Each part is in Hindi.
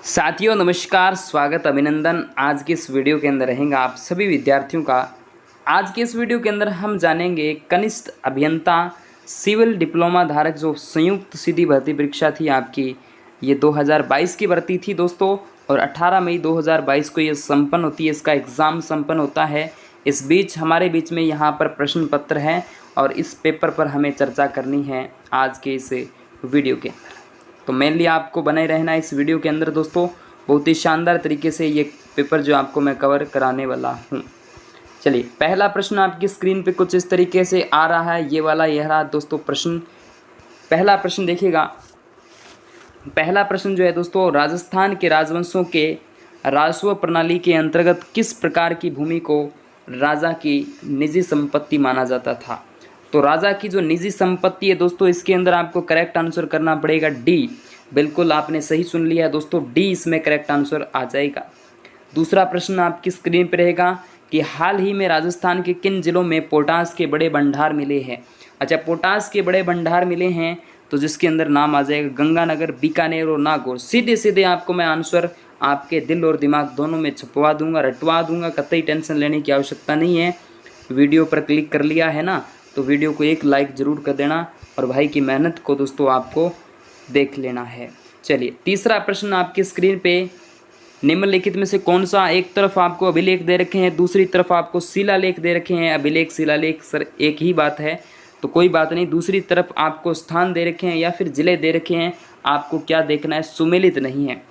साथियों नमस्कार, स्वागत अभिनंदन। आज की इस वीडियो के अंदर रहेगा आप सभी विद्यार्थियों का। आज के इस वीडियो के अंदर हम जानेंगे कनिष्ठ अभियंता सिविल डिप्लोमा धारक जो संयुक्त सीधी भर्ती परीक्षा थी आपकी, ये 2022 की भर्ती थी दोस्तों, और 18 मई 2022 को ये संपन्न होती है, इसका एग्ज़ाम संपन्न होता है। इस बीच हमारे बीच में यहाँ पर प्रश्न पत्र है और इस पेपर पर हमें चर्चा करनी है आज के इस वीडियो के अंदर। तो मेनली आपको बने रहना इस वीडियो के अंदर दोस्तों। बहुत ही शानदार तरीके से ये पेपर जो आपको मैं कवर कराने वाला हूँ। चलिए, पहला प्रश्न आपकी स्क्रीन पे कुछ इस तरीके से आ रहा है। ये वाला यह रहा दोस्तों प्रश्न। पहला प्रश्न देखिएगा। पहला प्रश्न जो है दोस्तों, राजस्थान के राजवंशों के राजस्व प्रणाली के अंतर्गत किस प्रकार की भूमि को राजा की निजी संपत्ति माना जाता था? तो राजा की जो निजी संपत्ति है दोस्तों, इसके अंदर आपको करेक्ट आंसर करना पड़ेगा डी। बिल्कुल आपने सही सुन लिया दोस्तों, डी इसमें करेक्ट आंसर आ जाएगा। दूसरा प्रश्न आपकी स्क्रीन पर रहेगा कि हाल ही में राजस्थान के किन जिलों में पोटास के बड़े भंडार मिले हैं? अच्छा, पोटास के बड़े भंडार मिले हैं तो जिसके अंदर नाम आ जाएगा गंगानगर, बीकानेर और नागौर। सीधे सीधे आपको मैं आंसर आपके दिल और दिमाग दोनों में छपवा दूंगा, रटवा दूंगा। कतई टेंशन लेने की आवश्यकता नहीं है। वीडियो पर क्लिक कर लिया है ना, तो वीडियो को एक लाइक ज़रूर कर देना और भाई की मेहनत को दोस्तों आपको देख लेना है। चलिए, तीसरा प्रश्न आपकी स्क्रीन पे, निम्नलिखित में से कौन सा, एक तरफ आपको अभिलेख दे रखे हैं, दूसरी तरफ आपको शिलालेख दे रखे हैं। अभिलेख शिलालेख सर एक ही बात है, तो कोई बात नहीं। दूसरी तरफ आपको स्थान दे रखे हैं या फिर ज़िले दे रखे हैं। आपको क्या देखना है, सुमेलित नहीं है।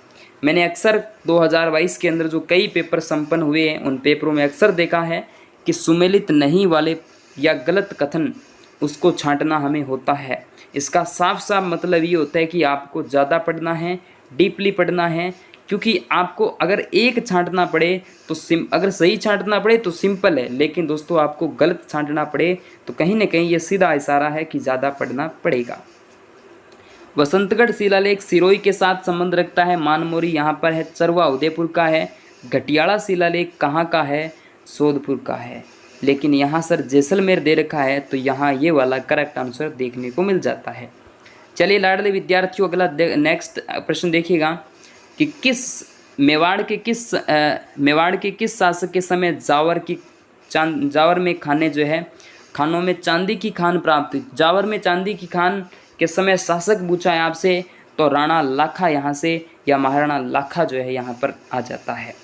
मैंने अक्सर 2022 के अंदर जो कई पेपर संपन्न हुए हैं उन पेपरों में अक्सर देखा है कि सुमेलित नहीं वाले या गलत कथन उसको छांटना हमें होता है। इसका साफ साफ मतलब ये होता है कि आपको ज़्यादा पढ़ना है, डीपली पढ़ना है, क्योंकि आपको अगर एक छांटना पड़े तो अगर सही छांटना पड़े तो सिंपल है, लेकिन दोस्तों आपको गलत छांटना पड़े तो कहीं ना कहीं ये सीधा इशारा है कि ज़्यादा पढ़ना पड़ेगा। वसंतगढ़ शिलालेख सिरोही के साथ संबंध रखता है। मानमोरी यहाँ पर है, चरवा उदयपुर का है। घटियाला शिलालेख कहाँ का है? सोधपुर का है। लेकिन यहाँ सर जैसलमेर दे रखा है, तो यहाँ ये वाला करेक्ट आंसर देखने को मिल जाता है। चलिए लाडले विद्यार्थियों, अगला नेक्स्ट प्रश्न देखिएगा कि मेवाड़ के किस शासक के समय जावर में खानों में चांदी की खान प्राप्त हुई? जावर में चांदी की खान के समय शासक पूछा है आपसे, तो राणा लाखा यहाँ से या महाराणा लाखा जो है यहाँ पर आ जाता है।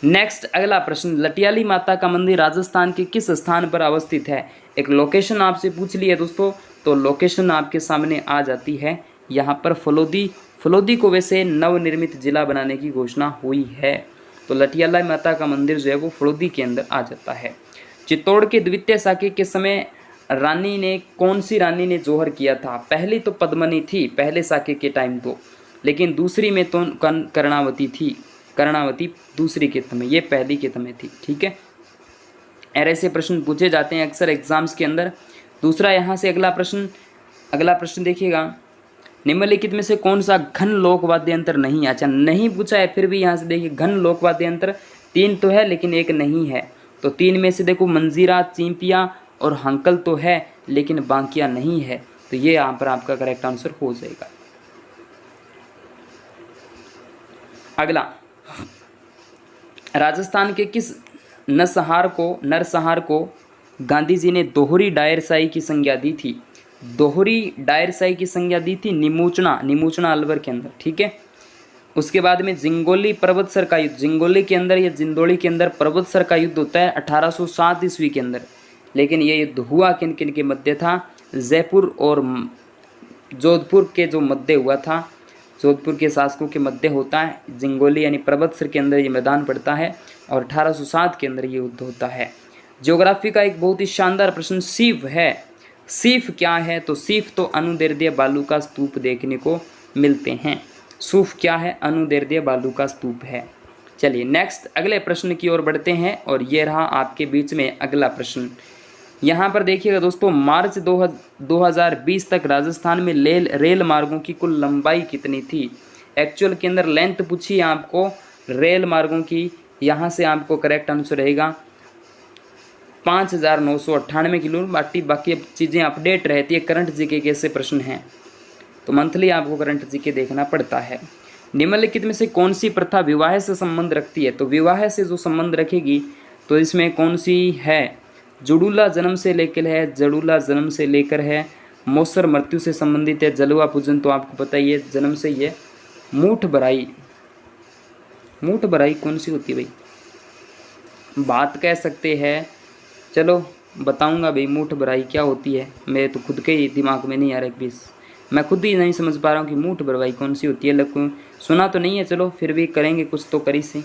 नेक्स्ट अगला प्रश्न, लटियाली माता का मंदिर राजस्थान के किस स्थान पर अवस्थित है? एक लोकेशन आपसे पूछ ली है दोस्तों, तो लोकेशन आपके सामने आ जाती है यहाँ पर फलोदी को वैसे नवनिर्मित जिला बनाने की घोषणा हुई है, तो लटियाला माता का मंदिर जो है वो फलोदी के अंदर आ जाता है। चित्तौड़ के द्वितीय साके के समय कौन सी रानी ने जोहर किया था? पहली तो पद्मनी थी पहले साके के टाइम तो, लेकिन दूसरी में तो कर्णावती थी। कर्णावती दूसरी के समय, ये पहली के समय थी। ठीक है, ऐसे प्रश्न पूछे जाते हैं अक्सर एग्जाम्स के अंदर। दूसरा यहाँ से अगला प्रश्न देखिएगा, निम्नलिखित में से कौन सा घन लोक वाद्य यंत्र नहीं? अच्छा, नहीं पूछा है, फिर भी यहाँ से देखिए घन लोक वाद्य यंत्र 3 तो है लेकिन एक नहीं है। तो 3 में से देखो मंजीरा, चिंपिया और हंकल तो है लेकिन बांकिया नहीं है, तो ये यहाँ पर आपका करेक्ट आंसर हो जाएगा। अगला, राजस्थान के किस नरसंहार को गांधी जी ने दोहरी डायरशाही की संज्ञा दी थी? दोहरी डायरशाही की संज्ञा दी थी निमूचना अलवर के अंदर। ठीक है, उसके बाद में जिंगोली पर्वतसर का युद्ध, जिंगोली के अंदर या जिंदोली के अंदर पर्वतसर का युद्ध होता है 1807 ईस्वी के अंदर। लेकिन ये युद्ध हुआ किन किन के मध्य था? जयपुर और जोधपुर के जो मध्य हुआ था, जोधपुर के शासकों के मध्य होता है। जिंगोली यानी पर्वतसर के अंदर ये मैदान पड़ता है और 1807 के अंदर ये युद्ध होता है। ज्योग्राफी का एक बहुत ही शानदार प्रश्न सीफ है। सीफ क्या है? तो सीफ तो अनुदैर्ध्य बालू का स्तूप देखने को मिलते हैं। सूफ क्या है? अनुदैर्ध्य बालू का स्तूप है। चलिए नेक्स्ट अगले प्रश्न की ओर बढ़ते हैं, और ये रहा आपके बीच में अगला प्रश्न। यहाँ पर देखिएगा दोस्तों, मार्च 2020 तक राजस्थान में रेल मार्गों की कुल लंबाई कितनी थी? एक्चुअल के अंदर लेंथ पूछी है आपको रेल मार्गों की, यहाँ से आपको करेक्ट आंसर रहेगा 5998 किलोमीटर। बाकी अब चीज़ें अपडेट रहती है, करंट जीके के ऐसे प्रश्न हैं तो मंथली आपको करंट जीके देखना पड़ता है। निम्नलिखित में से कौन सी प्रथा विवाह से संबंध रखती है? तो विवाह से जो संबंध रखेगी तो इसमें कौन सी है? जुड़ूला जन्म से लेकर है, जड़ूला जन्म से लेकर है, मौसर मृत्यु से संबंधित है, जलवा पूजन तो आपको पता ही है जन्म से ही है, मूठ भराई, मूठ भराई कौन सी होती है भाई? बात कह सकते हैं, चलो बताऊंगा भाई मूठ भराई क्या होती है, मेरे तो खुद के ही दिमाग में नहीं आ रहा है, मैं खुद ही नहीं समझ पा रहा हूँ कि मूठ भराई कौन सी होती है। लेकिन सुना तो नहीं है, चलो फिर भी करेंगे कुछ तो करी से।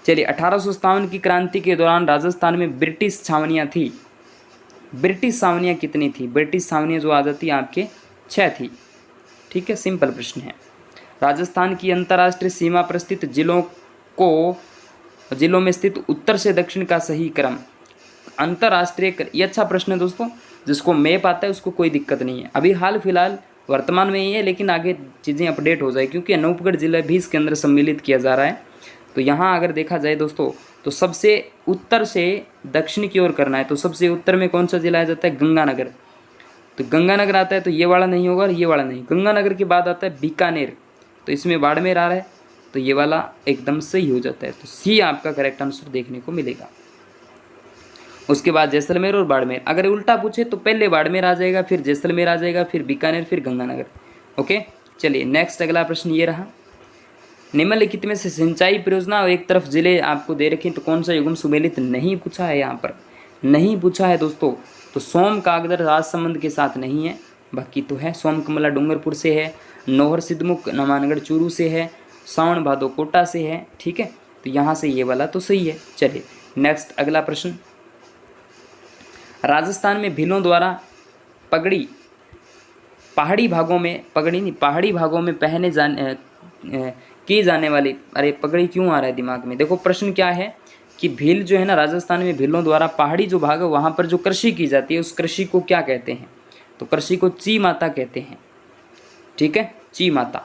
चलिए 1857 की क्रांति के दौरान राजस्थान में ब्रिटिश छावनियाँ थी। ब्रिटिश छावनियाँ कितनी थी? ब्रिटिश छावनियाँ जो आ जाती है आपके 6 थी। ठीक है, सिंपल प्रश्न है। राजस्थान की अंतर्राष्ट्रीय सीमा पर स्थित जिलों में स्थित उत्तर से दक्षिण का सही क्रम। अंतर्राष्ट्रीय, ये अच्छा प्रश्न है दोस्तों, जिसको मैप आता है उसको कोई दिक्कत नहीं है। अभी हाल फिलहाल वर्तमान में ही है, लेकिन आगे चीज़ें अपडेट हो जाए क्योंकि अनूपगढ़ जिला भी इसके अंदर सम्मिलित किया जा रहा है। तो यहाँ अगर देखा जाए दोस्तों तो सबसे उत्तर से दक्षिण की ओर करना है, तो सबसे उत्तर में कौन सा जिला आ जाता है? गंगानगर। तो गंगानगर आता है, तो ये वाला नहीं होगा और ये वाला नहीं। गंगानगर के बाद आता है बीकानेर, तो इसमें बाड़मेर आ रहा है, तो ये वाला एकदम सही हो जाता है। तो सी आपका करेक्ट आंसर देखने को मिलेगा। उसके बाद जैसलमेर और बाड़मेर। अगर उल्टा पूछे तो पहले बाड़मेर आ जाएगा, फिर जैसलमेर आ जाएगा, फिर बीकानेर, फिर गंगानगर। ओके, चलिए नेक्स्ट अगला प्रश्न ये रहा। निम्नलिखित में से सिंचाई परियोजना और एक तरफ जिले आपको दे रखे, तो कौन सा युग्म सुमेलित नहीं पूछा है? यहाँ पर नहीं पूछा है दोस्तों। तो सोम कागदर राजसमंद के साथ नहीं है, बाकी तो है। सोम कमला डूंगरपुर से है, नौहर सिद्धमुख नमानगढ़ चूरू से है, सावन भादो कोटा से है। ठीक है, तो यहाँ से ये वाला तो सही है। चलिए नेक्स्ट अगला प्रश्न। राजस्थान में भीलों द्वारा पगड़ी पहाड़ी भागों में पहने की जाने वाली, अरे पगड़ी क्यों आ रहा है दिमाग में? देखो प्रश्न क्या है कि भील जो है ना, राजस्थान में भीलों द्वारा पहाड़ी जो भाग है वहाँ पर जो कृषि की जाती है उस कृषि को क्या कहते हैं? तो कृषि को ची माता कहते हैं। ठीक है, ची माता।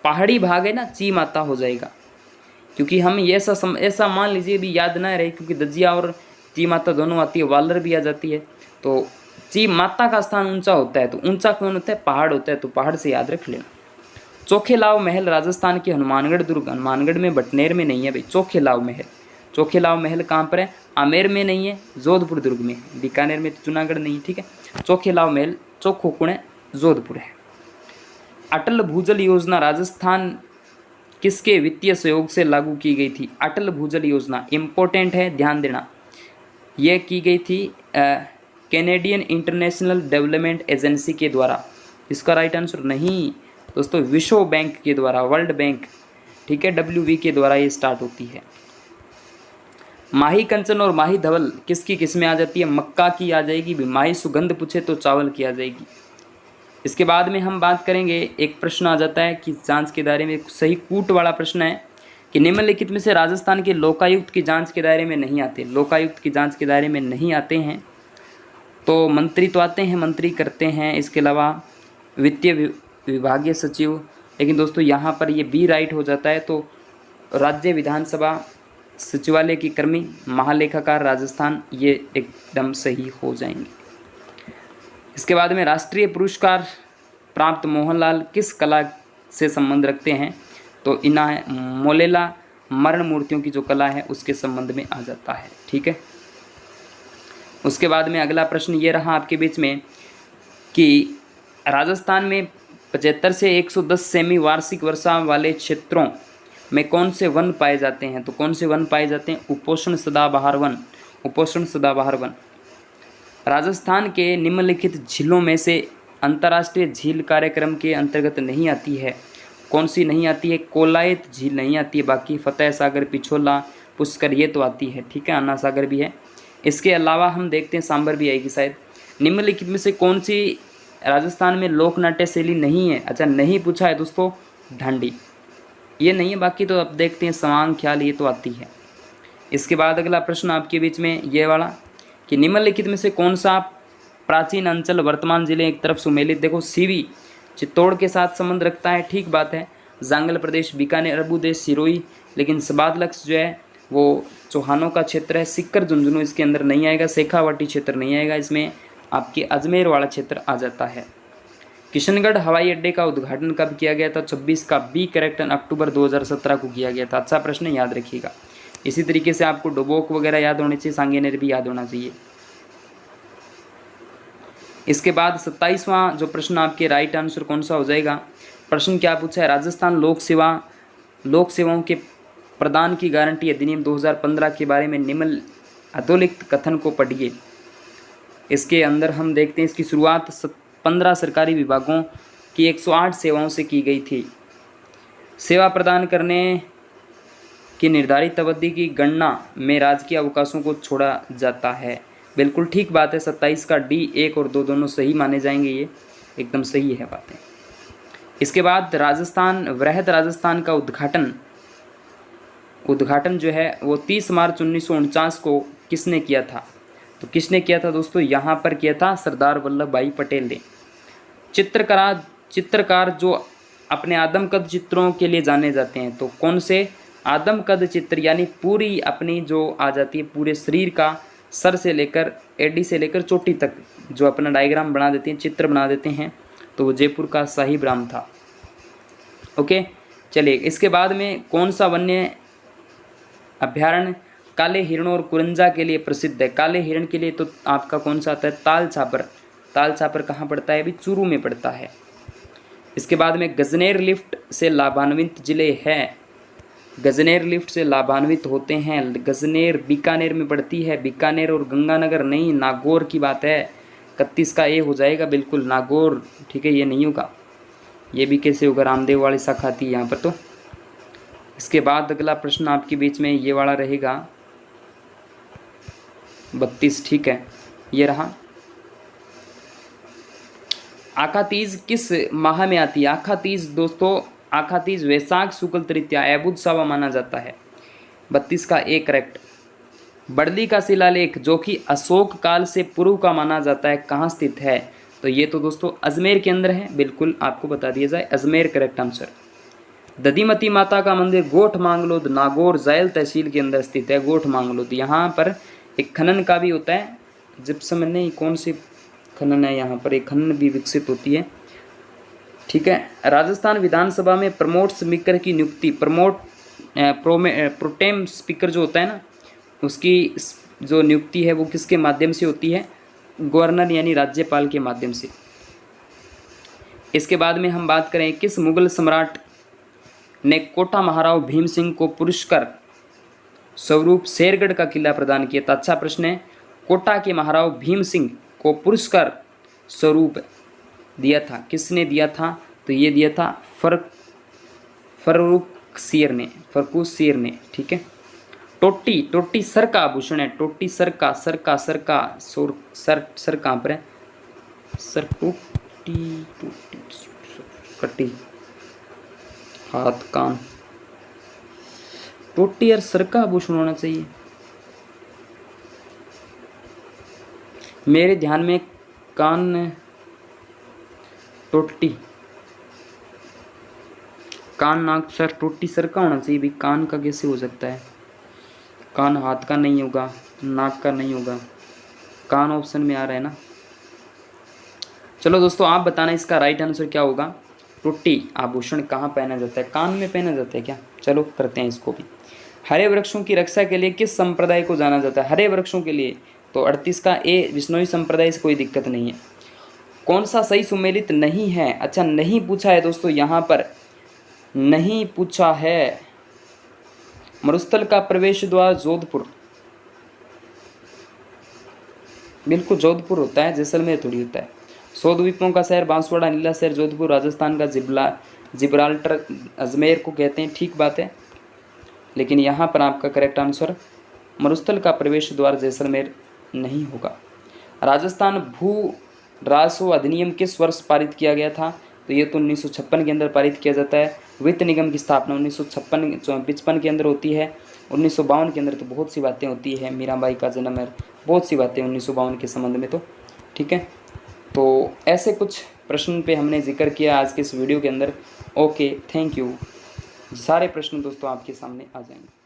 पहाड़ी भाग है ना, ची माता हो जाएगा, क्योंकि हम ये ऐसा मान लीजिए भी याद ना रहे, क्योंकि दजिया और ची माता दोनों आती है, वालर भी आ जाती है। तो ची माता का स्थान ऊंचा होता है, तो ऊंचा कौन होता है? पहाड़ होता है, तो पहाड़ से याद रख लेना। चोखेलाव महल राजस्थान के हनुमानगढ़ दुर्ग, हनुमानगढ़ में बटनेर में नहीं है भाई। चोखेलाव महल कहाँ पर है? आमेर में नहीं है, जोधपुर दुर्ग में है। बीकानेर में तो जूनागढ़ नहीं है। ठीक है, चोखेलाव महल चोखोकुण है, जोधपुर है। अटल भूजल योजना राजस्थान किसके वित्तीय सहयोग से लागू की गई थी? अटल भूजल योजना इंपॉर्टेंट है, ध्यान देना। यह की गई थी कैनेडियन इंटरनेशनल डेवलपमेंट एजेंसी के द्वारा। इसका राइट आंसर नहीं दोस्तों, विश्व बैंक के द्वारा, वर्ल्ड बैंक, ठीक है, WV के द्वारा ये स्टार्ट होती है। माही कंचन और माही धवल किसकी किस में आ जाती है? मक्का की आ जाएगी। माही सुगंध पूछे तो चावल की आ जाएगी। इसके बाद में हम बात करेंगे, एक प्रश्न आ जाता है कि जांच के दायरे में, सही कूट वाला प्रश्न है कि निम्नलिखित में से राजस्थान के लोकायुक्त की जांच के दायरे में नहीं आते। लोकायुक्त की जांच के दायरे में नहीं आते हैं, तो मंत्री तो आते हैं, मंत्री करते हैं। इसके अलावा वित्तीय विभागीय सचिव, लेकिन दोस्तों यहाँ पर ये बी राइट हो जाता है। तो राज्य विधानसभा सचिवालय की कर्मी, महालेखाकार राजस्थान, ये एकदम सही हो जाएंगे। इसके बाद में राष्ट्रीय पुरस्कार प्राप्त मोहनलाल किस कला से संबंध रखते हैं? तो इना मोलेला मरण मूर्तियों की जो कला है उसके संबंध में आ जाता है। ठीक है, उसके बाद में अगला प्रश्न ये रहा आपके बीच में कि राजस्थान में 75 से 110 सेमी वार्षिक वर्षा वाले क्षेत्रों में कौन से वन पाए जाते हैं? तो कौन से वन पाए जाते हैं? उपोष्ण सदाबहार वन, उपोष्ण सदाबहार वन। राजस्थान के निम्नलिखित झीलों में से अंतर्राष्ट्रीय झील कार्यक्रम के अंतर्गत नहीं आती है। कौन सी नहीं आती है? कोलायत झील नहीं आती है, बाकी फतेह सागर, पिछोला, पुष्कर ये तो आती है। ठीक है, अन्ना सागर भी है। इसके अलावा हम देखते हैं सांबर भी आएगी शायद। निम्नलिखित में से कौन सी राजस्थान में लोक नाट्य शैली नहीं है? अच्छा, नहीं पूछा है दोस्तों, ढांडी ये नहीं है, बाकी तो अब देखते हैं सवांग, ख्याल ये तो आती है। इसके बाद अगला प्रश्न आपके बीच में ये वाला कि निम्नलिखित में से कौन सा प्राचीन अंचल वर्तमान जिले एक तरफ सुमेलित? देखो सीवी चित्तौड़ के साथ संबंध रखता है, ठीक बात है। जांगल प्रदेश, बीकानेर, अरबुदेश, सिरोही, लेकिन सबाद लक्ष्य जो है वो चौहानों का क्षेत्र है। सिक्कर झुंझुनू इसके अंदर नहीं आएगा, शेखावाटी क्षेत्र नहीं आएगा, इसमें आपके अजमेर वाला क्षेत्र आ जाता है। किशनगढ़ हवाई अड्डे का उद्घाटन कब किया गया था? 26 का बी करेक्ट, अक्टूबर 2017 को किया गया था। अच्छा प्रश्न, याद रखिएगा। इसी तरीके से आपको डोबोक वगैरह याद होने चाहिए, सांगेनेर भी याद होना चाहिए। इसके बाद 27वां जो प्रश्न आपके राइट आंसर कौन सा हो जाएगा? प्रश्न क्या पूछा है? राजस्थान लोक सेवाओं के प्रदान की गारंटी अधिनियम 2015 के बारे में निम्न अधोलिखित कथन को पढ़िए। इसके अंदर हम देखते हैं इसकी शुरुआत 15 सरकारी विभागों की 108 सेवाओं से की गई थी। सेवा प्रदान करने की निर्धारित अवधि की गणना में राजकीय अवकाशों को छोड़ा जाता है। बिल्कुल ठीक बात है। 27 का डी 1 और 2 दोनों सही माने जाएंगे, ये एकदम सही है बातें। इसके बाद वृहद राजस्थान का उद्घाटन जो है वो 30 मार्च 1949 को किसने किया था? तो किसने किया था दोस्तों? यहाँ पर किया था सरदार वल्लभ भाई पटेल ने। चित्रकार जो अपने आदमकद चित्रों के लिए जाने जाते हैं, तो कौन से आदमकद चित्र, यानी पूरी अपनी जो आ जाती है पूरे शरीर का, सर से लेकर एडी से लेकर चोटी तक जो अपना डायग्राम बना देते हैं, चित्र बना देते हैं, तो वो जयपुर का साहिबराम था। ओके, चलिए। इसके बाद में कौन सा वन्य अभ्यारण्य काले हिरणों और कुरंजा के लिए प्रसिद्ध है? काले हिरण के लिए तो आपका कौन सा आता है? ताल छापर कहाँ पड़ता है? अभी चूरू में पड़ता है। इसके बाद में गजनेर लिफ्ट से लाभान्वित जिले हैं। गजनेर लिफ्ट से लाभान्वित होते हैं। गजनेर बीकानेर में पड़ती है। बीकानेर और गंगानगर नहीं, नागौर की बात है। 31 का ए हो जाएगा, बिल्कुल नागौर। ठीक है, ये नहीं होगा। ये भी कैसे होगा? रामदेव वाली शाखा थी यहाँ पर तो। इसके बाद अगला प्रश्न आपके बीच में ये वाला रहेगा 32। ठीक है, ये रहा। आखा तीज किस माह में आती है? आखा तीज दोस्तों, आखा तीज वैशाख शुक्ल तृतीया अबुध सावा माना जाता है। 32 का ए करेक्ट। बड़ली का शिलालेख जो कि अशोक काल से पूर्व का माना जाता है, कहाँ स्थित है? तो ये तो दोस्तों अजमेर के अंदर है। बिल्कुल आपको बता दिया जाए, अजमेर करेक्ट आंसर। दधिमती माता का मंदिर गोठ मांगलोद नागौर जायल तहसील के अंदर स्थित है। गोठ मांगलोद, यहाँ पर एक खनन का भी होता है। जिप्सम नहीं, कौन सी खनन है, यहाँ पर एक खनन भी विकसित होती है। ठीक है। राजस्थान विधानसभा में प्रमोट स्पीकर की नियुक्ति, प्रोटेम स्पीकर जो होता है ना, उसकी जो नियुक्ति है वो किसके माध्यम से होती है? गवर्नर यानी राज्यपाल के माध्यम से। इसके बाद में हम बात करें किस मुगल सम्राट ने कोटा महाराव भीम सिंह को पुरस्कार स्वरूप शेरगढ़ का किला प्रदान किया था? अच्छा प्रश्न है। कोटा के महाराव भीम सिंह को पुरस्कार स्वरूप दिया था, किसने दिया था? तो ये दिया था फर्रुखसियर ने। ठीक है। टोटी सर का आभूषण है। टोटी सर का सर कहाँ पर है? सर टोटी हाथ कान, टोटी और सर का आभूषण होना चाहिए। मेरे ध्यान में कान, टोटी, कान, नाक, सर, टोटी सर का होना चाहिए। भी कान का कैसे हो सकता है? कान हाथ का नहीं होगा, नाक का नहीं होगा, कान ऑप्शन में आ रहा है ना। चलो दोस्तों, आप बताना इसका राइट आंसर क्या होगा। टोटी आभूषण कहाँ पहना जाता है? कान में पहना जाता है क्या? चलो करते हैं इसको भी। हरे वृक्षों की रक्षा के लिए किस संप्रदाय को जाना जाता है? हरे वृक्षों के लिए तो 38 का ए विश्नोई संप्रदाय से कोई दिक्कत नहीं है। कौन सा सही सुमेलित नहीं है? अच्छा, नहीं पूछा है दोस्तों, यहाँ पर नहीं पूछा है। मरुस्थल का प्रवेश द्वार जोधपुर, बिल्कुल जोधपुर होता है, जैसलमेर थोड़ी होता है। 100 द्वीपों का शहर बांसवाड़ा, नीला शहर जोधपुर, राजस्थान का जिब्राल्टर अजमेर को कहते हैं। ठीक बात है, लेकिन यहाँ पर आपका करेक्ट आंसर मरुस्थल का प्रवेश द्वार जैसलमेर नहीं होगा। राजस्थान भू राजस्व अधिनियम किस वर्ष पारित किया गया था? तो ये तो 1956 के अंदर पारित किया जाता है। वित्त निगम की स्थापना 1955 के अंदर होती है। 1952 के अंदर तो बहुत सी बातें होती है, मीराबाई का जन्म है, बहुत सी बातें 1952 के संबंध में तो। ठीक है, तो ऐसे कुछ प्रश्न पे हमने जिक्र किया आज के इस वीडियो के अंदर। Okay, thank you. सारे प्रश्न दोस्तों आपके सामने आ जाएंगे।